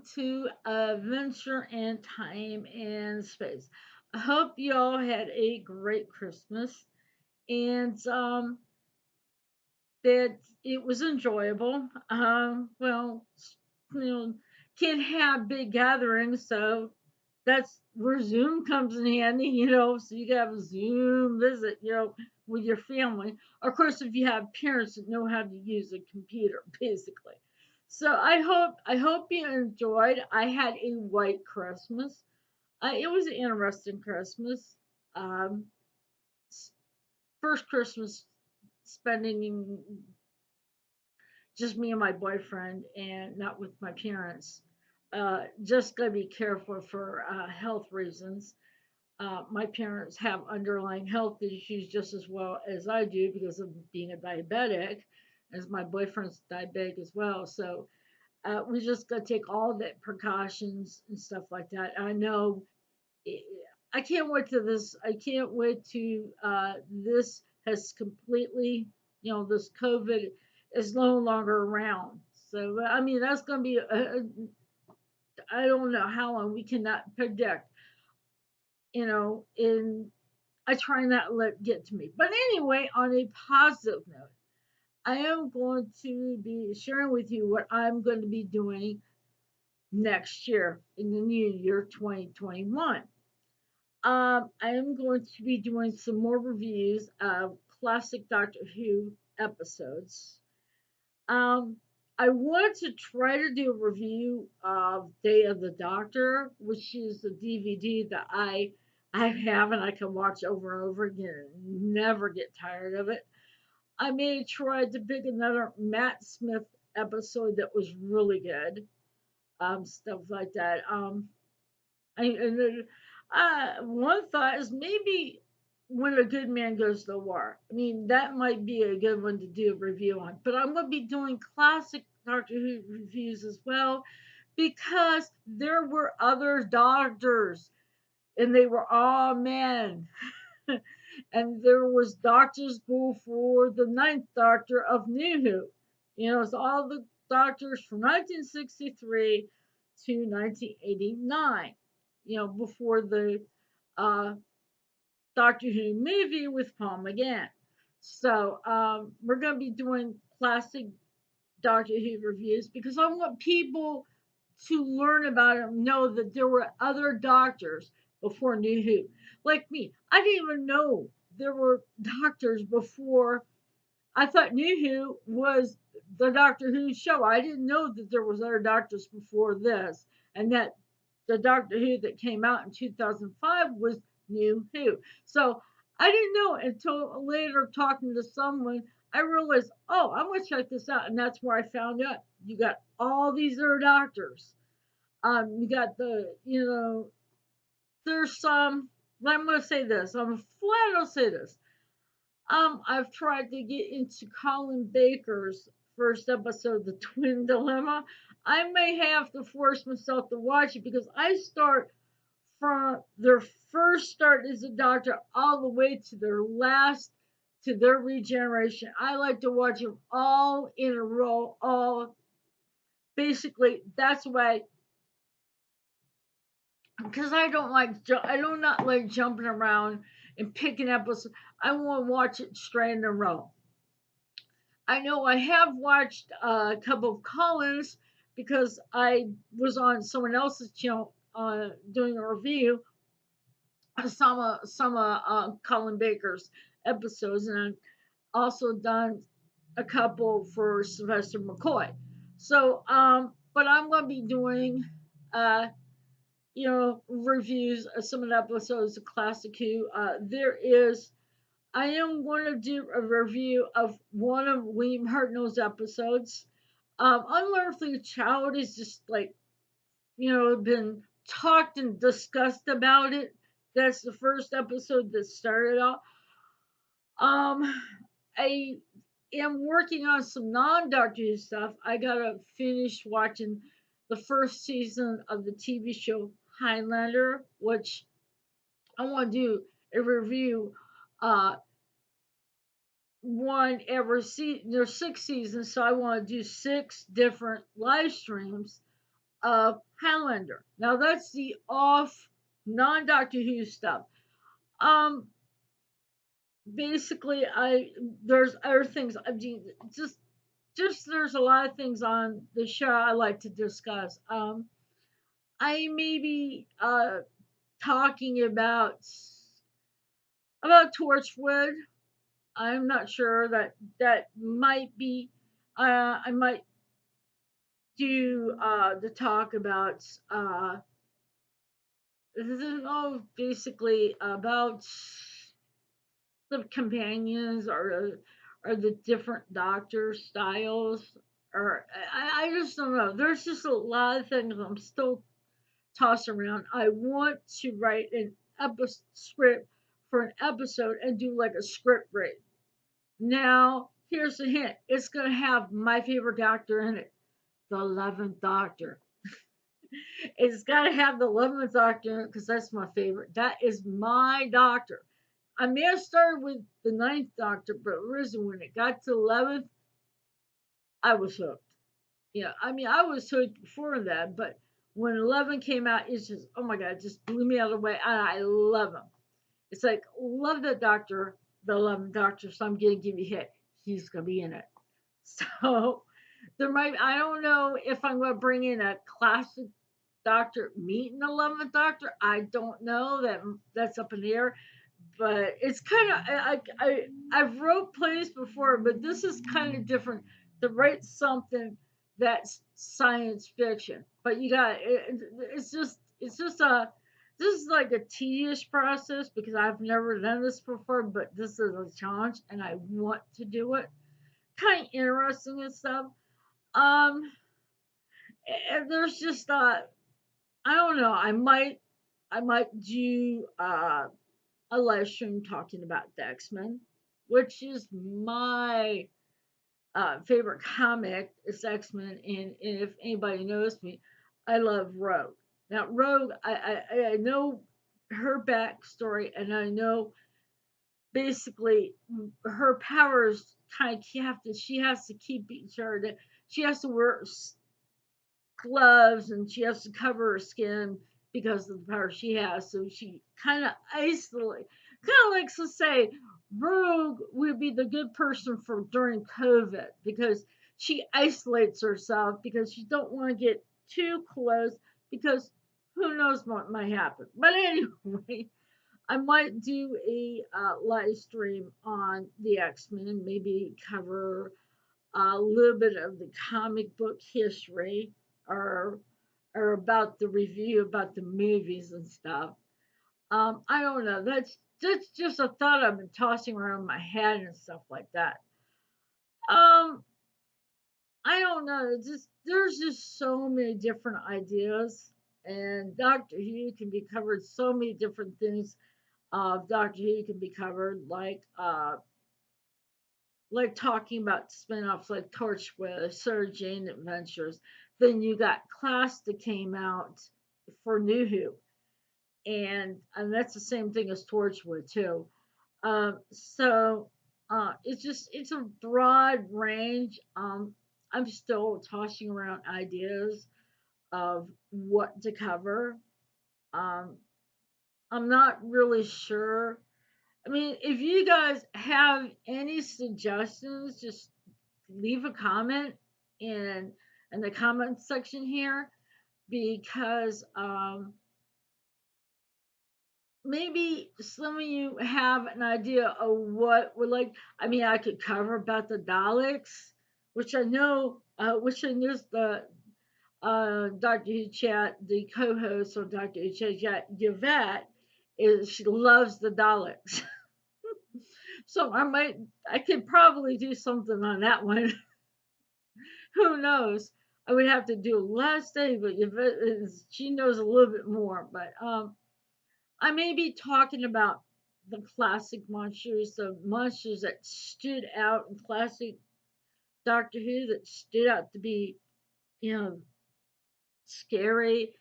welcome to Adventure in Time and Space. I hope you all had a great Christmas and that it was enjoyable. You know, can't have big gatherings, so that's where Zoom comes in handy, so you can have a Zoom visit, with your family. Of course, if you have parents that know how to use a computer, basically. So I hope you enjoyed. I had a white Christmas. It was an interesting Christmas. Um, First Christmas spending just me and my boyfriend and not with my parents. Just gotta be careful for health reasons. My parents have underlying health issues just as well as I do because of being a diabetic, as my boyfriend's diabetic as well. So we just got to take all the precautions and stuff like that. I know eh, I can't wait to this. I can't wait to this has completely, this COVID is no longer around. So I mean that's going to be. I don't know how long we cannot predict. In I try not to let it get to me. But anyway, on a positive note, I am going to be sharing with you what I'm going to be doing next year in the new year 2021. I am going to be doing some more reviews of classic Doctor Who episodes. Um, I wanted to try to do a review of Day of the Doctor, which is a DVD that I have and I can watch over and over again and never get tired of it. I may try to pick another Matt Smith episode that was really good, stuff like that. One thought is maybe when a good man goes to war. I mean, that might be a good one to do a review on. But I'm going to be doing classic Doctor Who reviews as well because there were other doctors and they were all men. And there was doctors before the ninth Doctor of New Who. It's all the doctors from 1963 to 1989. Before the uh, Doctor Who movie with Paul McGann. So we're going to be doing classic Doctor Who reviews because I want people to learn about it and know that there were other doctors before New Who. Like me, I didn't even know there were doctors before. I thought New Who was the Doctor Who show. I didn't know that there was other doctors before this, and that the Doctor Who that came out in 2005 was New Who. So I didn't know until later talking to someone. I realized, oh, I'm gonna check this out, and that's where I found out you got all these other doctors. You got there's some. I'm gonna say this. I'm flat. I'll say this. I've tried to get into Colin Baker's first episode, The Twin Dilemma. I may have to force myself to watch it because I start from their first start as a doctor all the way to their last, to their regeneration. I like to watch them all in a row, all basically. That's why, because I do not like jumping around and picking episodes. I want to watch it straight in a row. I know I have watched a couple of Collins because I was on someone else's channel doing a review of some Colin Baker's episodes, and I've also done a couple for Sylvester McCoy. So, but I'm going to be doing, uh, reviews of some of the episodes of Classic Who. I am going to do a review of one of William Hartnell's episodes. Unearthly Child is just like, been talked and discussed about it. That's the first episode that started off. Um, I am working on some non-Doctor Who stuff. I gotta finish watching the first season of the TV show Highlander, which I want to do a review. Uh, One every season. There's 6 seasons, so I want to do 6 different live streams of Highlander. Now that's the off non Doctor Who stuff. Um, Basically, I there's other things. I mean, just there's a lot of things on the show I like to discuss. I may be talking about Torchwood. I'm not sure that might be. I might do the talk about basically about the companions or the different doctor styles or I just don't know. There's just a lot of things I'm still tossing around. I want to write an episode script for an episode and do like a script read. Now, here's the hint. It's gonna have my favorite doctor in it, the 11th Doctor. It's gotta have the 11th Doctor because that's my favorite. That is my doctor. I may have started with the Ninth Doctor, but originally when it got to 11th, I was hooked. Yeah, I mean, I was hooked before that, but when 11 came out, it's just, oh my God, it just blew me out of the way. And I love him. It's like, love the Doctor, the 11th Doctor, so I'm going to give you a hit. He's going to be in it. So I don't know if I'm going to bring in a classic Doctor meeting the 11th Doctor. I don't know. That's up in the air. But it's kind of I've wrote plays before, but this is kind of different. To write something that's science fiction, but it's just a this is like a tedious process because I've never done this before, but this is a challenge and I want to do it. Kind of interesting and stuff. Um, and there's just I don't know. I might do a live stream talking about the X-Men, which is my favorite comic. Is X-Men, and if anybody knows me, I love Rogue. Now, Rogue, I know her backstory, and I know basically her powers kind of she has to keep each other. She has to wear gloves and she has to cover her skin because of the power she has. So she kind of isolates, kind of likes to say, Rogue would be the good person for during COVID because she isolates herself because she don't want to get too close because who knows what might happen. But anyway, I might do a live stream on the X Men, maybe cover a little bit of the comic book history or about the review about the movies and stuff. I don't know. That's just a thought I've been tossing around my head and stuff like that. Um, I don't know. There's just so many different ideas, and Doctor Who can be covered. So many different things. Doctor Who can be covered like talking about spin-offs like Torchwood, Sarah Jane Adventures. Then you got Class that came out for New Who, and that's the same thing as Torchwood too. So it's a broad range. I'm still tossing around ideas of what to cover. Um, I'm not really sure. I mean, if you guys have any suggestions, just leave a comment in in the comment section here because maybe some of you have an idea of what would like. I mean, I could cover about the Daleks, which I know the Dr. Who chat, the co-host of Dr. Who chat, Yvette, is she loves the Daleks. So I could probably do something on that one. Who knows? I would have to do a last day, but she knows a little bit more. But I may be talking about the classic monsters, the monsters that stood out in classic Doctor Who that stood out to be, you know, scary,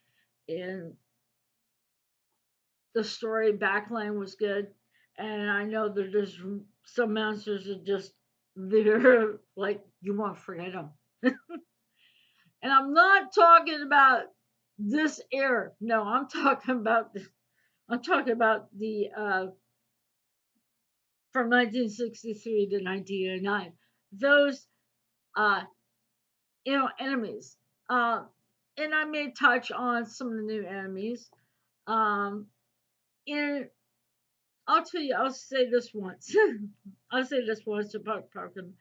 and the story backline was good. And I know that there's some monsters that just they're like you won't forget them. And I'm not talking about this era. No, I'm talking about the from 1963 to 1989. Those uh, enemies. Uh, and I may touch on some of the new enemies. Um, and I'll tell you, I'll say this once. I'll say this once about Parkin.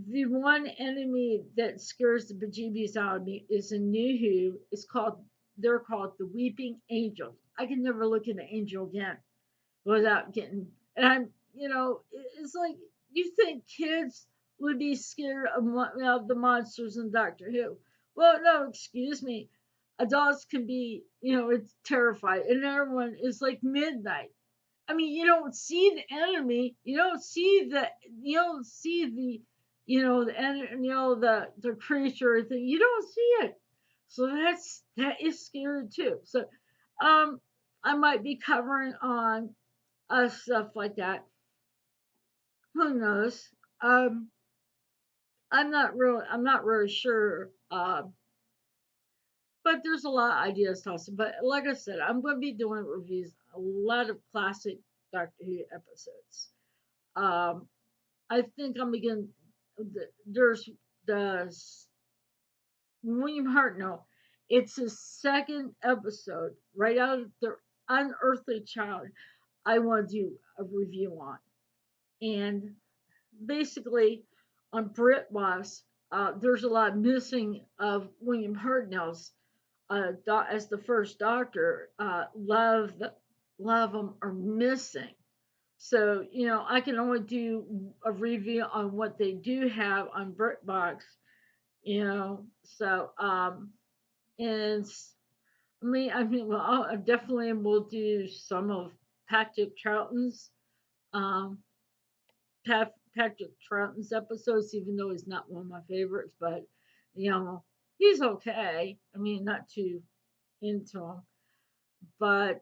The one enemy that scares the bejeebies out of me is in New Who. They're called the Weeping Angels. I can never look at an angel again without getting, and it's like, you think kids would be scared of the monsters in Doctor Who. Well, no, excuse me. Adults can be, it's terrified, and everyone is like midnight. I mean, you don't see the enemy. You don't see the creature thing. You don't see it. So that is scary too. So, um, I might be covering on stuff like that. Who knows? Um, I'm not really sure. But there's a lot of ideas tossing. But like I said, I'm going to be doing reviews, a lot of classic Doctor Who episodes. Um, I think I'm begin. There's the William Hartnell. It's his second episode, right out of the Unearthly Child. I want to do a review on, and basically on BritBox, there's a lot missing of William Hartnell's as the first Doctor. Love them are missing. So, I can only do a review on what they do have on BritBox, So, and well, I definitely will do some of Patrick Troughton's, um, Patrick Troughton's episodes, even though he's not one of my favorites, but, you know, he's okay. I mean, not too into him, but,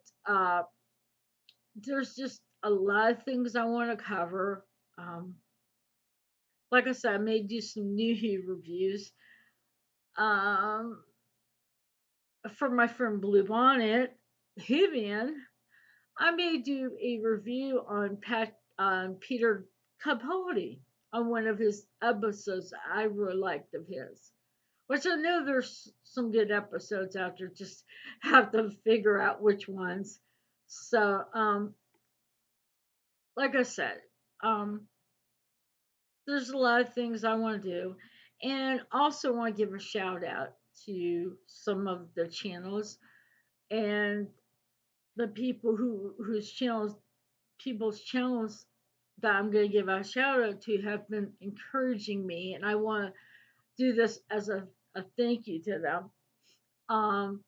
there's just a lot of things I want to cover. Um, like I said, I may do some New Who reviews. Um, for my friend Blue Bonnet, Vivian, I may do a review on Peter Capaldi on one of his episodes I really liked of his. Which I know there's some good episodes out there, just have to figure out which ones. So, like I said, um, there's a lot of things I want to do, and also want to give a shout out to some of the channels and the people people's channels that I'm going to give a shout out to have been encouraging me, and I want to do this as a thank you to them. Um,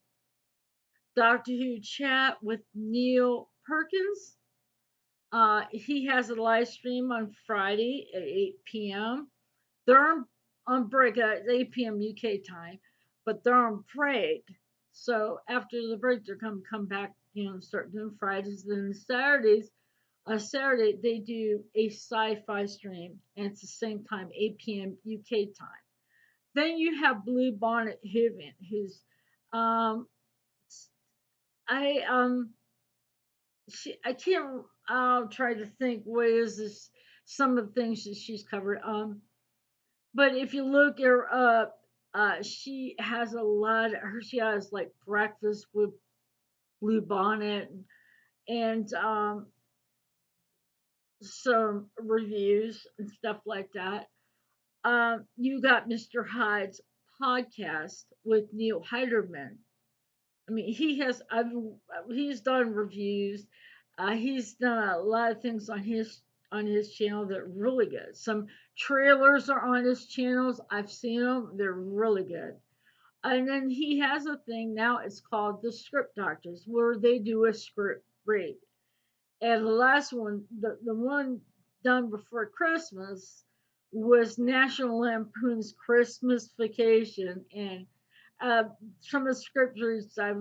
Doctor Who chat with Neil Perkins. He has a live stream on Friday at 8 p.m. They're on break at 8 p.m. UK time, but they're on break. So after the break, they're going to come back, start doing Fridays. Then Saturdays, Saturday they do a sci-fi stream, and it's the same time, 8 p.m. UK time. Then you have Blue Bonnet Hiven, who's um, I I can't try to think what is this some of the things that she's covered. But if you look her up, she has she has like breakfast with Blue Bonnet and some reviews and stuff like that. You got Mr. Hyde's podcast with Neil Heiderman. I mean, he's done reviews. He's done a lot of things on his channel that are really good. Some trailers are on his channels. I've seen them; they're really good. And then he has a thing now. It's called the Script Doctors, where they do a script read. And the last one, the one done before Christmas, was National Lampoon's Christmas Vacation, and uh, some of the scriptures I've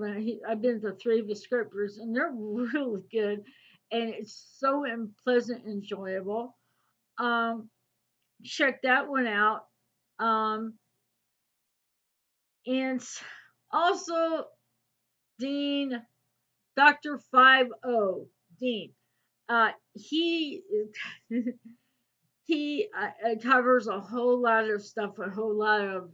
been to three of the scriptures, and they're really good, and it's so pleasant, and enjoyable. Um, Check that one out. Um, and also Dean, Dr. 50, Dean. He he covers a whole lot of stuff, a whole lot of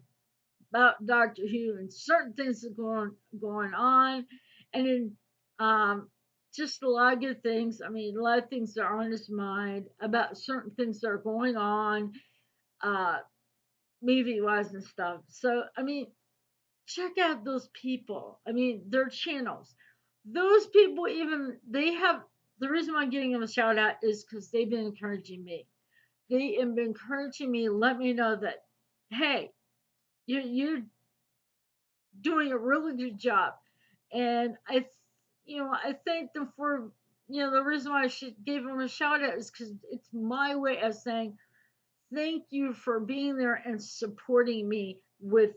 about Doctor Who and certain things that going on, and then um, just a lot of good things. I mean, a lot of things that are on his mind about certain things that are going on, uh, movie wise and stuff. So I mean, check out those people. I mean, their channels. Those people, even they have the reason why I'm getting them a shout out is because they've been encouraging me. They have been encouraging me, let me know that, hey, you're doing a really good job. And I thank them for, the reason why gave them a shout out is because it's my way of saying thank you for being there and supporting me with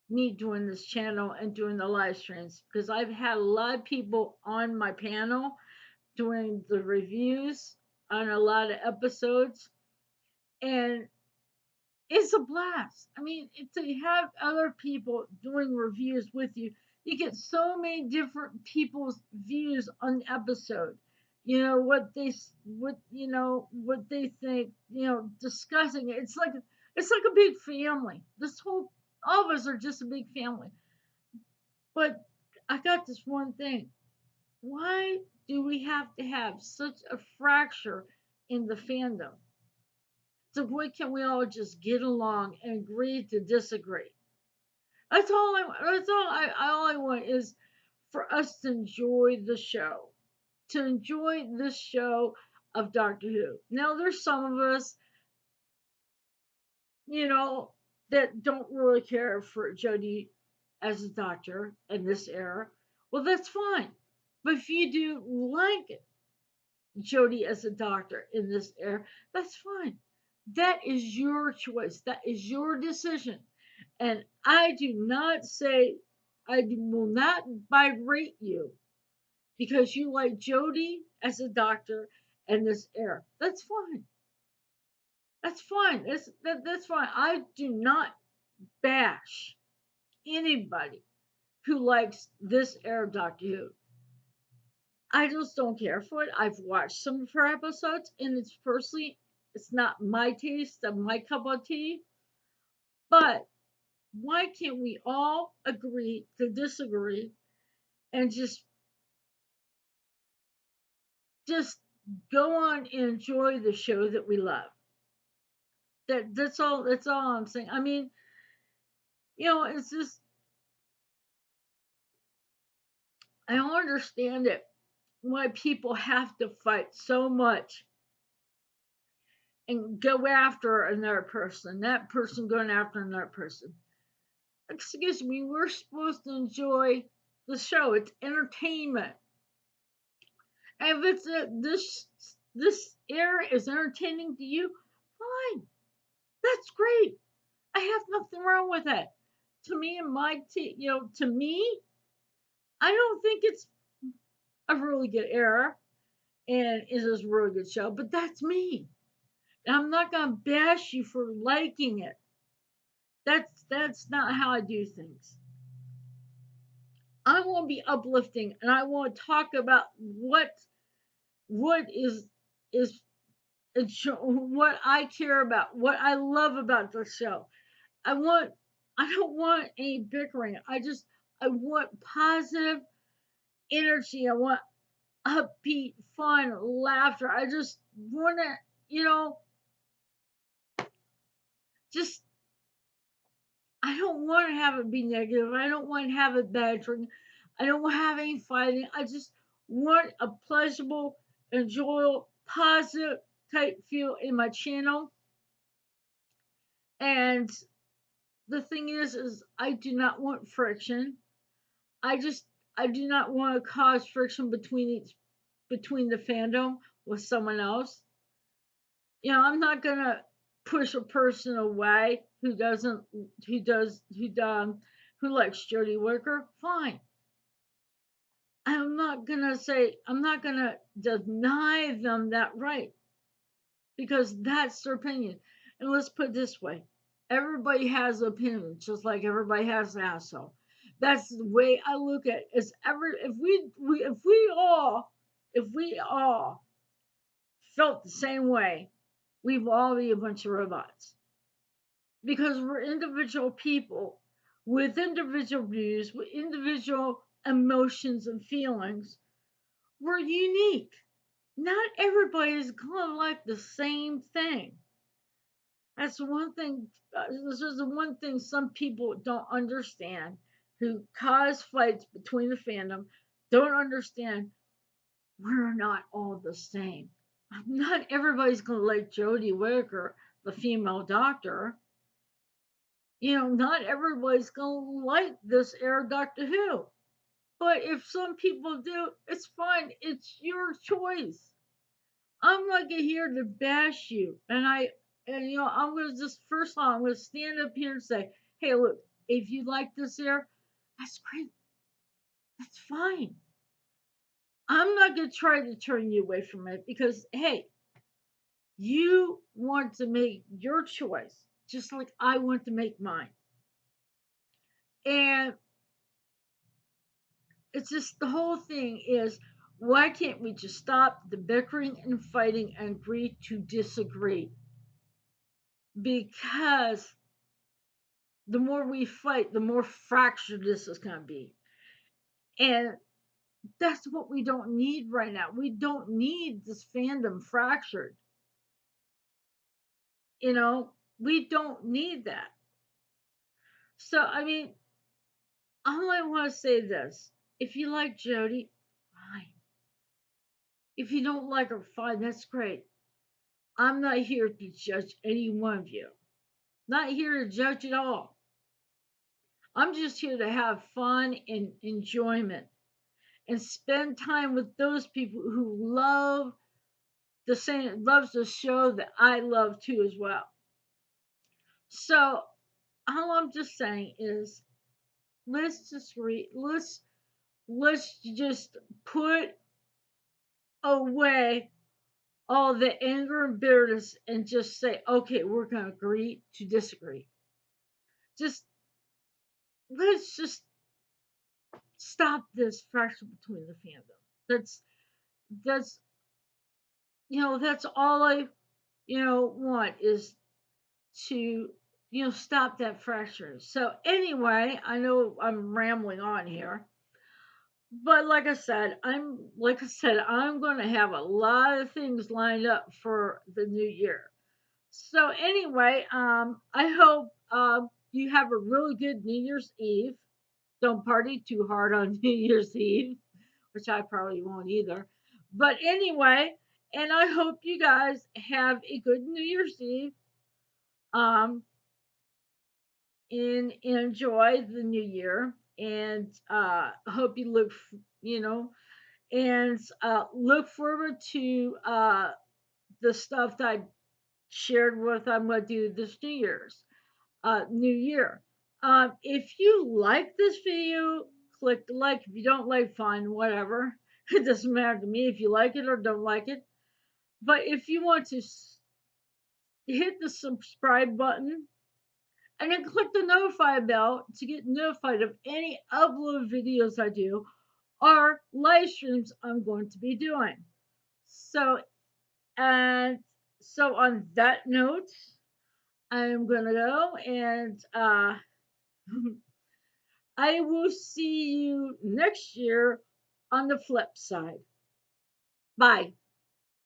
me doing this channel and doing the live streams because I've had a lot of people on my panel doing the reviews on a lot of episodes, and it's a blast. I mean, to have other people doing reviews with you, you get so many different people's views on the episode. What they think. Discussing it. It's like a big family. All of us are just a big family. But I got this one thing. Why do we have to have such a fracture in the fandom? So why can't we all just get along and agree to disagree? All I want is for us to enjoy the show. To enjoy this show of Doctor Who. Now there's some of us, you know, that don't really care for Jodie as a doctor in this era. Well, that's fine. But if you do like Jodie as a doctor in this era, that's fine. That is your choice. That is your decision. And I will not berate you because you like Jodie as a doctor in this era. That's fine. That's fine. That's fine. I do not bash anybody who likes this era of Doctor Who. I just don't care for it. I've watched some of her episodes, and it's not my taste of my cup of tea. But why can't we all agree to disagree and just go on and enjoy the show that we love? That's all. That's all I'm saying. I mean, it's just I don't understand it. Why people have to fight so much and go after another person, that person going after another person. Excuse me, we're supposed to enjoy the show. It's entertainment. And if this era is entertaining to you, fine. That's great. I have nothing wrong with that. To me and to me, I don't think it's a really good era and it is a really good show, but that's me. And I'm not gonna bash you for liking it. That's not how I do things. I want to be uplifting and I want to talk about what is what I care about, what I love about the show. I want I don't want any bickering. I want positive energy. I want upbeat fun, laughter. I just want to, just I don't want to have it be negative. I don't want to have it badgering. I don't want to have any fighting. I just want a pleasurable, enjoyable, positive type feel in my channel. And the thing is I do not want friction. I do not want to cause friction between the fandom with someone else. I'm not gonna push a person away who likes Jodie Whittaker. Fine. I'm not gonna deny them that right because that's their opinion. And let's put it this way: everybody has an opinion, just like everybody has an asshole. That's the way I look at it. Is ever if we all felt the same way, we'd all be a bunch of robots. Because we're individual people with individual views, with individual emotions and feelings. We're unique. Not everybody's gonna like the same thing. That's one thing. This is the one thing some people don't understand, who cause fights between the fandom. Don't understand. We're not all the same. Not everybody's gonna like Jodie Whittaker, the female doctor. Not everybody's gonna like this era Doctor Who. But if some people do, it's fine. It's your choice. I'm not here to bash you. I'm gonna just first of all, I'm gonna stand up here and say, hey, look, if you like this era, that's great. That's fine. I'm not gonna try to turn you away from it because hey, you want to make your choice, just like I want to make mine. And it's just the whole thing is, why can't we just stop the bickering and fighting and agree to disagree? Because the more we fight, the more fractured this is going to be. And that's what we don't need right now. We don't need this fandom fractured. We don't need that. So, I mean, all I want to say this, if you like Jodie, fine. If you don't like her, fine, that's great. I'm not here to judge any one of you. Not here to judge at all. I'm just here to have fun and enjoyment and spend time with those people who loves the show that I love too as well. So all I'm just saying is, let's just let's just put away all the anger and bitterness and just say, okay, we're gonna agree to disagree. Just let's just stop this fracture between the fandom. That's that's all I want is to stop that fracture. So anyway, I know I'm rambling on here, but I'm going to have a lot of things lined up for the new year. So anyway, I hope you have a really good New Year's Eve. Don't party too hard on New Year's Eve, which I probably won't either. But anyway, and I hope you guys have a good New Year's Eve. Um, and enjoy the new year, and hope you and look forward to the stuff that I shared with I'm going to do this New Year. If you like this video, click the like. If you don't like, fine, whatever. It doesn't matter to me if you like it or don't like it. But if you want to hit the subscribe button and then click the notify bell to get notified of any upload videos I do or live streams I'm going to be doing. So, and so on that note, I'm gonna go and I will see you next year on the flip side. Bye.